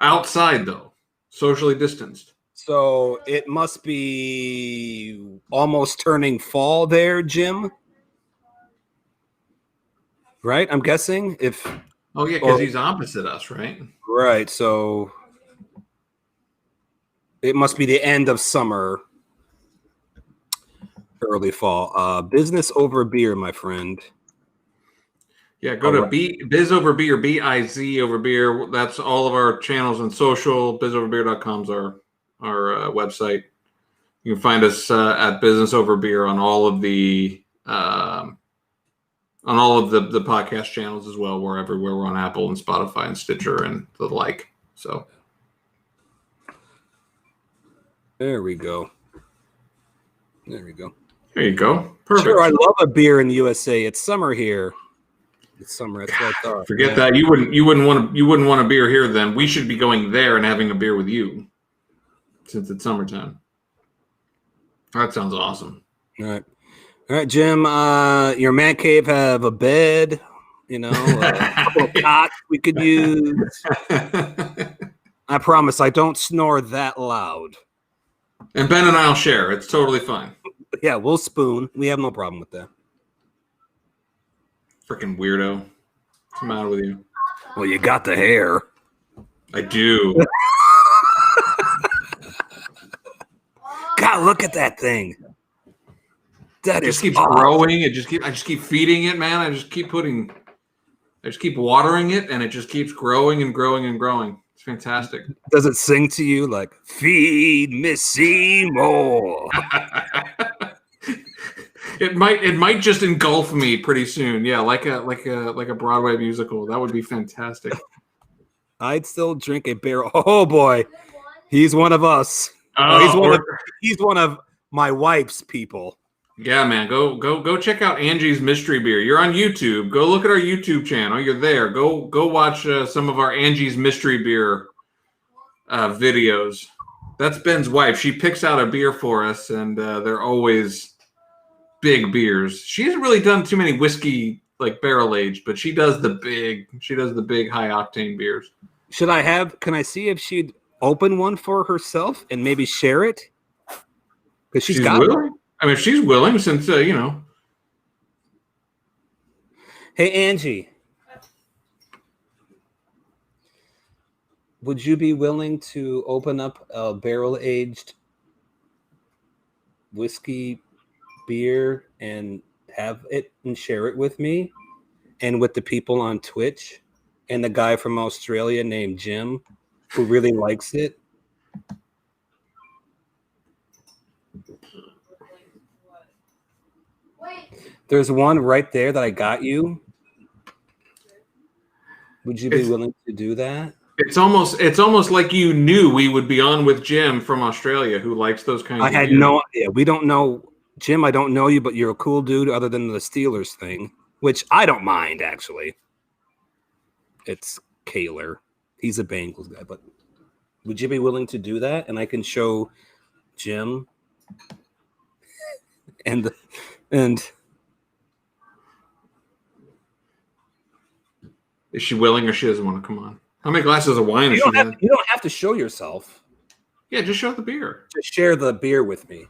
Outside, though. Socially distanced. So it must be almost turning fall there, Jim. Right? I'm guessing Oh, yeah, because he's opposite us, right? Right. So it must be the end of summer, early fall. Business over beer, my friend. Yeah, go to Biz Over Beer, BIZ Over Beer. That's all of our channels on social. BizOverBeer.com's our website. You can find us at Business Over Beer on all of the podcast channels as well. We're everywhere. We're on Apple and Spotify and Stitcher and the like. So there we go. There you go. Perfect. Sure, I love a beer in the USA. It's summer here. It's summer. That's what I thought. Forget that. You wouldn't want a beer here. Then we should be going there and having a beer with you, since it's summertime. That sounds awesome. All right, Jim. Your man cave have a bed. You know, a couple of cots we could use. I promise I don't snore that loud. And Ben and I'll share. It's totally fine. Yeah, we'll spoon. We have no problem with that. Freaking weirdo. What's the matter with you? Well, you got the hair. I do. God, look at that thing. That just keeps growing. I just keep feeding it, man. I just keep watering it, and it just keeps growing and growing and growing. It's fantastic. Does it sing to you like "Feed me Seymour"? It might just engulf me pretty soon. Yeah, like a Broadway musical. That would be fantastic. I'd still drink a barrel. Oh boy, he's one of us. He's one of my wife's people. Yeah, man. Go check out Angie's Mystery Beer. You're on YouTube. Go look at our YouTube channel. You're there. Go watch some of our Angie's Mystery Beer videos. That's Ben's wife. She picks out a beer for us, and they're always big beers. She hasn't really done too many whiskey like barrel aged, but she does the big high octane beers. Can I see if she'd open one for herself and maybe share it? Because she's got willing. One. I mean, if she's willing, since you know. Hey, Angie, would you be willing to open up a barrel aged whiskey beer and have it and share it with me and with the people on Twitch and the guy from Australia named Jim who really likes it? There's one right there that I got you. Would you be willing to do that? It's almost like you knew we would be on with Jim from Australia, who likes those kinds. I had no idea. We don't know, Jim. I don't know you, but you're a cool dude. Other than the Steelers thing, which I don't mind actually. It's Kaler. He's a Bengals guy, but would you be willing to do that? And I can show Jim and is she willing or she doesn't want to come on? How many glasses of wine is you she? don't have to show yourself. Yeah, just show the beer. Just share the beer with me.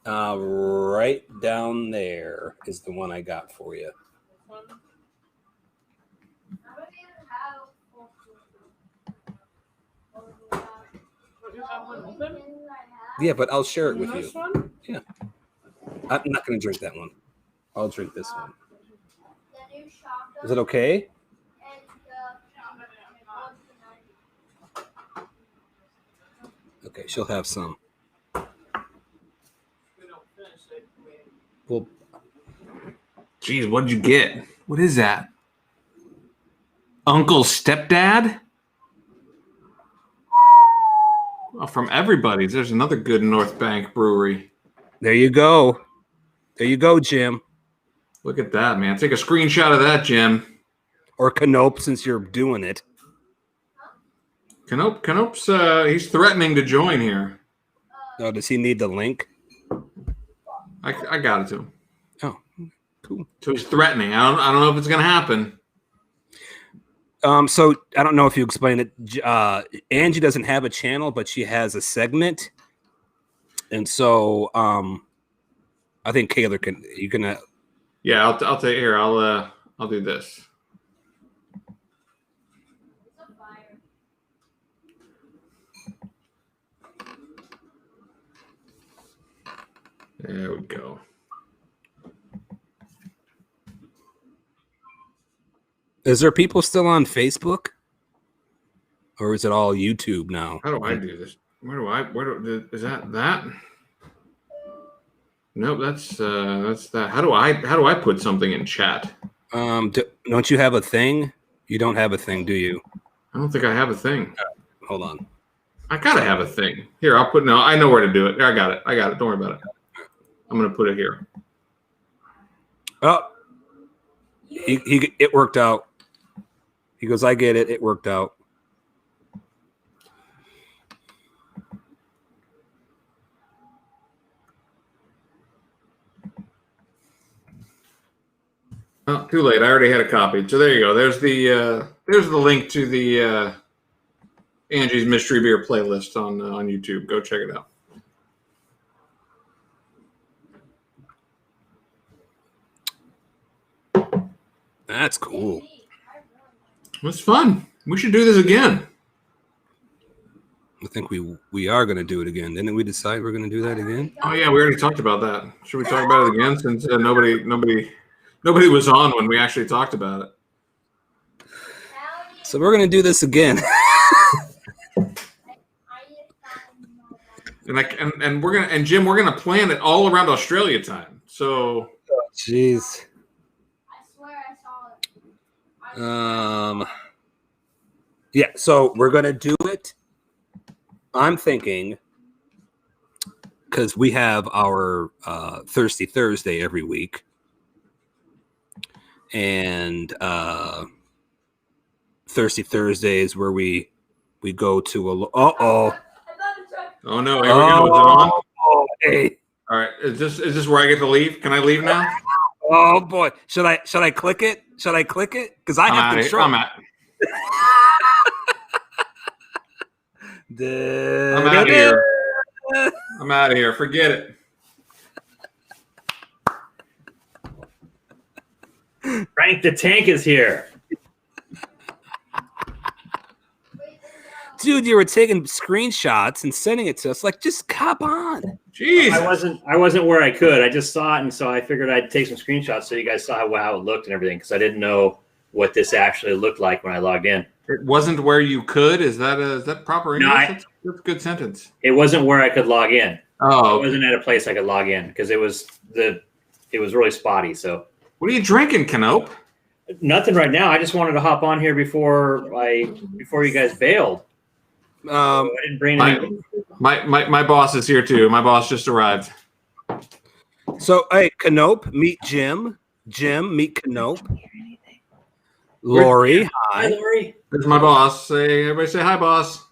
Right down there is the one I got for you. Yeah, but I'll share it with you. Yeah. I'm not going to drink that one. I'll drink this one. Is it okay? Okay, she'll have some. Well, geez, what did you get? What is that? Uncle's stepdad? Oh, from everybody's. There's another good North Bank brewery. There you go. There you go, Jim. Look at that, man. Take a screenshot of that, Jim. Or Canope, since you're doing it. Canope's he's threatening to join here. Oh, does he need the link? I got it to him. Oh, cool. So he's threatening. I don't know if it's gonna happen. So I don't know if you explained it. Angie doesn't have a channel, but she has a segment, and so I think Kaler can. You can. Yeah, I'll take here. I'll do this. There we go. Is there people still on Facebook? Or is it all YouTube now? How do I do this? Is that? Nope, that's that. How do I put something in chat? Don't you have a thing? You don't have a thing, do you? I don't think I have a thing. Hold on. I gotta have a thing. Here, I know where to do it. There, I got it. Don't worry about it. I'm gonna put it here. Oh, it worked out. He goes, I get it. It worked out. Oh, too late. I already had a copy. So there you go. There's the link to the Angie's Mystery Beer playlist on YouTube. Go check it out. That's cool. It's fun. We should do this again. I think we are going to do it again. Didn't we decide we're going to do that again? Oh yeah, we already talked about that. Should we talk about it again since nobody was on when we actually talked about it? So we're going to do this again. and Jim, we're gonna plan it all around Australia time. So jeez. Yeah, so we're gonna do it. I'm thinking because we have our Thirsty Thursday every week, and Thirsty Thursdays where we go to a. Oh no! Here we go. Is it on? Oh, hey. All right. Is this where I get to leave? Can I leave now? Oh boy! Should I click it? Should I click it? Because I have control. I'm out of here. I'm out of here. Forget it. Frank the Tank is here. Dude, you were taking screenshots and sending it to us. Like, just cop on. Jeez. I wasn't where I could. I just saw it, and so I figured I'd take some screenshots so you guys saw how it looked and everything, because I didn't know what this actually looked like when I logged in. It wasn't where you could? Is that proper English? That's a good sentence. It wasn't where I could log in. Oh. It wasn't at a place I could log in because it was really spotty. So what are you drinking, Canope? Nothing right now. I just wanted to hop on here before you guys bailed. I didn't bring any. My boss is here too. My boss just arrived. So, hey, Canope, meet Jim. Jim, meet Canope. Lori, Hi, Lori. There's my boss. Everybody say hi, boss.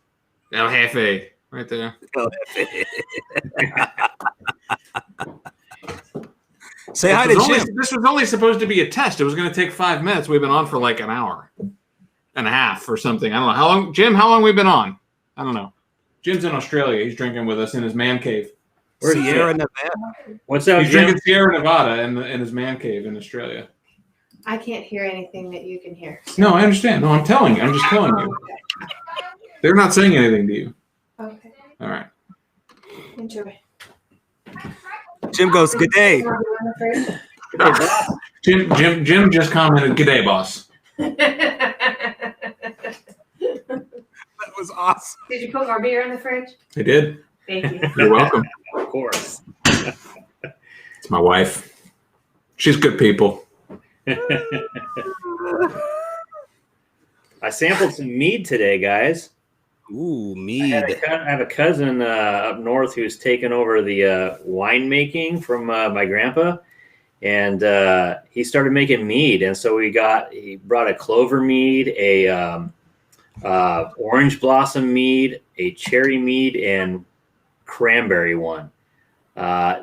El Jefe, right there. Say hi to Jim. This was only supposed to be a test. It was going to take 5 minutes. We've been on for like an hour and a half or something. I don't know how long. Jim, how long we been on? I don't know. Jim's in Australia. He's drinking with us in his man cave. Where's Sierra Nevada? What's up, He's Jim? drinking Sierra Nevada in his man cave in Australia. I can't hear anything that you can hear. No, I understand. No, I'm telling you. I'm just telling you. They're not saying anything to you. Okay. All right. Enjoy. Jim goes, good day. Jim just commented, "Good day, boss." That was awesome. Did you put more beer in the fridge? I did. Thank you. You're welcome. Of course. It's my wife. She's good people. I sampled some mead today, guys. Ooh, mead. I have a cousin up north who's taken over the winemaking from my grandpa, and he started making mead. And so he brought a clover mead, a orange blossom mead, a cherry mead, and cranberry one.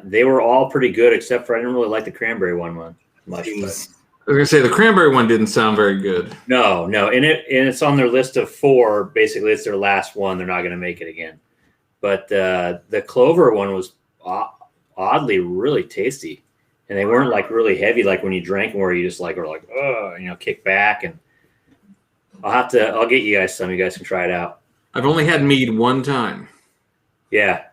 They were all pretty good, except for I didn't really like the cranberry one much. I was gonna say the cranberry one didn't sound very good. No, and it's on their list of 4. Basically, it's their last one. They're not going to make it again. But the clover one was oddly really tasty, and they weren't like really heavy, like when you drank them, where you just like were like, oh, kick back. And I'll get you guys some. You guys can try it out. I've only had mead one time. Yeah,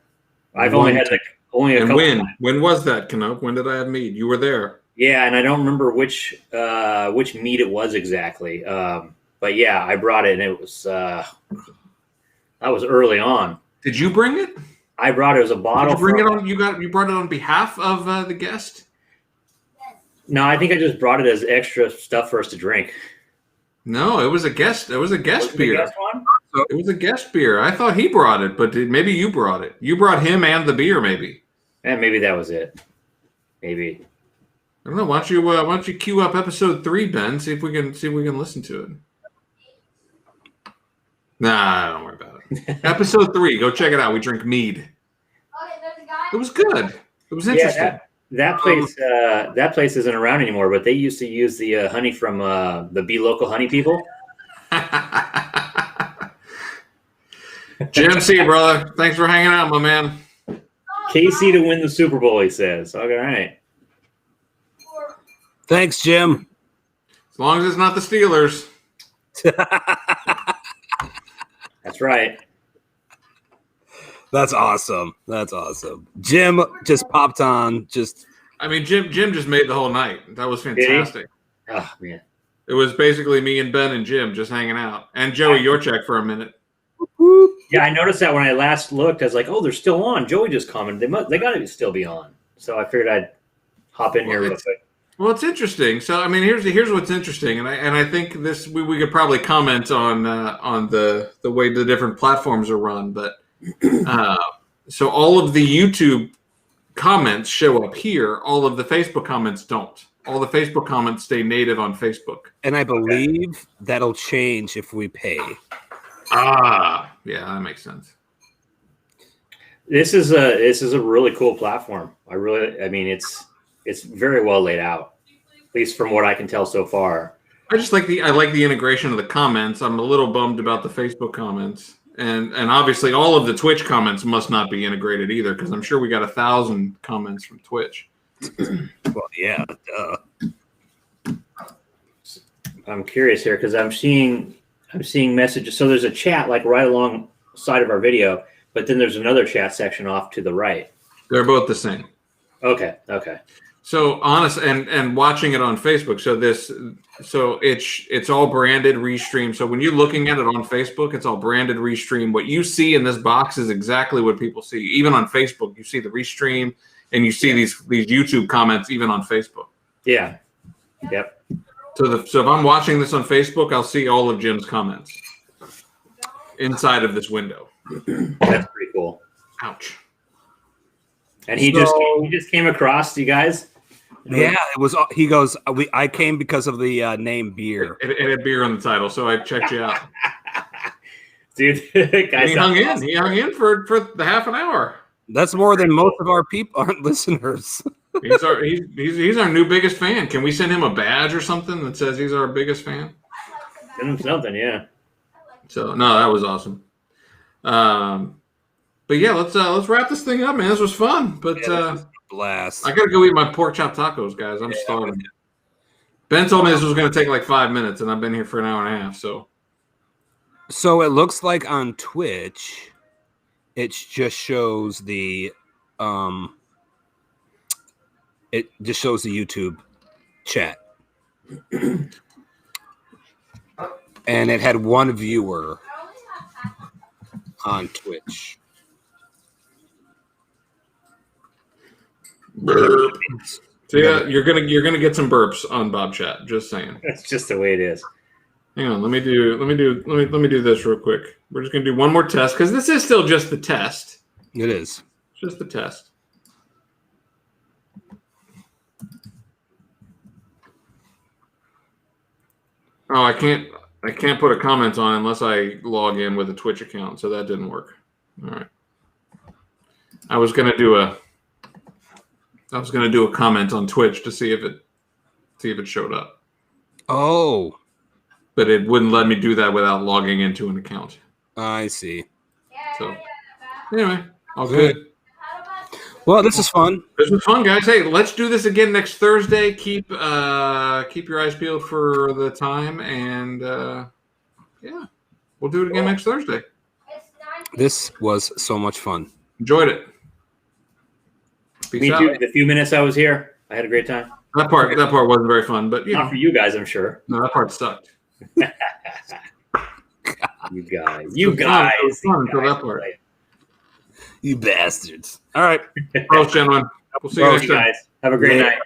I've only had only a couple. When was that, Canope? When did I have mead? You were there. Yeah, and I don't remember which meat it was exactly. But yeah, I brought it, and it was that was early on. Did you bring it? I brought it as a bottle. Did you bring it on? You brought it on behalf of the guest? No, I think I just brought it as extra stuff for us to drink. No, it was a guest. It was a guest beer. Guest one? It was a guest beer. I thought he brought it, but maybe you brought it. You brought him and the beer, maybe. Yeah, maybe that was it. Maybe. I don't know. Why don't you queue up episode 3, Ben? See if we can listen to it. Nah, don't worry about it. Episode 3, go check it out. We drink mead. It was good. It was interesting. Yeah, that place isn't around anymore. But they used to use the honey from the Be Local Honey people. Jim, see you, brother. Thanks for hanging out, my man. KC to win the Super Bowl, he says. All right. Thanks, Jim. As long as it's not the Steelers. That's right. That's awesome. Jim just popped on. Jim just made the whole night. That was fantastic. Oh, man. It was basically me and Ben and Jim just hanging out. And Joey Yorchek for a minute. Yeah, I noticed that when I last looked. I was like, oh, they're still on. Joey just commented. They got to still be on. So I figured I'd hop in here real quick. Well, it's interesting. So, here's what's interesting, and I think this we could probably comment on the way the different platforms are run. But so all of the YouTube comments show up here. All of the Facebook comments don't. All the Facebook comments stay native on Facebook. And I believe that'll change if we pay. Yeah, that makes sense. This is a really cool platform. It's very well laid out, at least from what I can tell so far. I like the integration of the comments. I'm a little bummed about the Facebook comments, and obviously all of the Twitch comments must not be integrated either, because I'm sure we got 1,000 comments from Twitch. Well, yeah. Duh. I'm curious here because I'm seeing messages. So there's a chat like right alongside of our video, but then there's another chat section off to the right. They're both the same. Okay. So honest and watching it on Facebook. So it's all branded restream. So when you're looking at it on Facebook, it's all branded restream. What you see in this box is exactly what people see. Even on Facebook, you see the restream and you see these YouTube comments even on Facebook. Yeah. Yep. So if I'm watching this on Facebook, I'll see all of Jim's comments inside of this window. That's pretty cool. Ouch. And he just came across you guys. Yeah, it was. He goes. I came because of the name beer. It had beer on the title, so I checked you out. Dude, And he hung in. He hung in for the half an hour. That's more than most of our listeners. He's our new biggest fan. Can we send him a badge or something that says he's our biggest fan? Send him something, yeah. So no, that was awesome. But yeah, let's wrap this thing up, man. This was fun. But This was a blast. I gotta go eat my pork chop tacos, guys. I'm starving. Ben told me this was gonna take like 5 minutes, and I've been here for an hour and a half. So it looks like on Twitch, it just shows the it just shows the YouTube chat. And it had one viewer on Twitch. So yeah, you're gonna get some burps on Bob Chat. Just saying. That's just the way it is. Hang on, let me do this real quick. We're just gonna do one more test because this is still just the test. It is. It's just the test. Oh, I can't put a comment on unless I log in with a Twitch account, so that didn't work. All right. I was gonna do a comment on Twitch to see if it showed up. Oh, But it wouldn't let me do that without logging into an account. I see. So anyway, all good. Well, this is fun. This was fun, guys. Hey, let's do this again next Thursday. Keep your eyes peeled for the time, and yeah, we'll do it again next Thursday. This was so much fun. Enjoyed it. Peace Me out. too. The few minutes I was here, I had a great time. That part wasn't very fun, but Not for you guys, I'm sure. no, that part sucked. You guys. It was fun until that part. You bastards. All right. Prost, gentlemen. We'll see you Prost, next You time. guys. Have a great Yeah. night.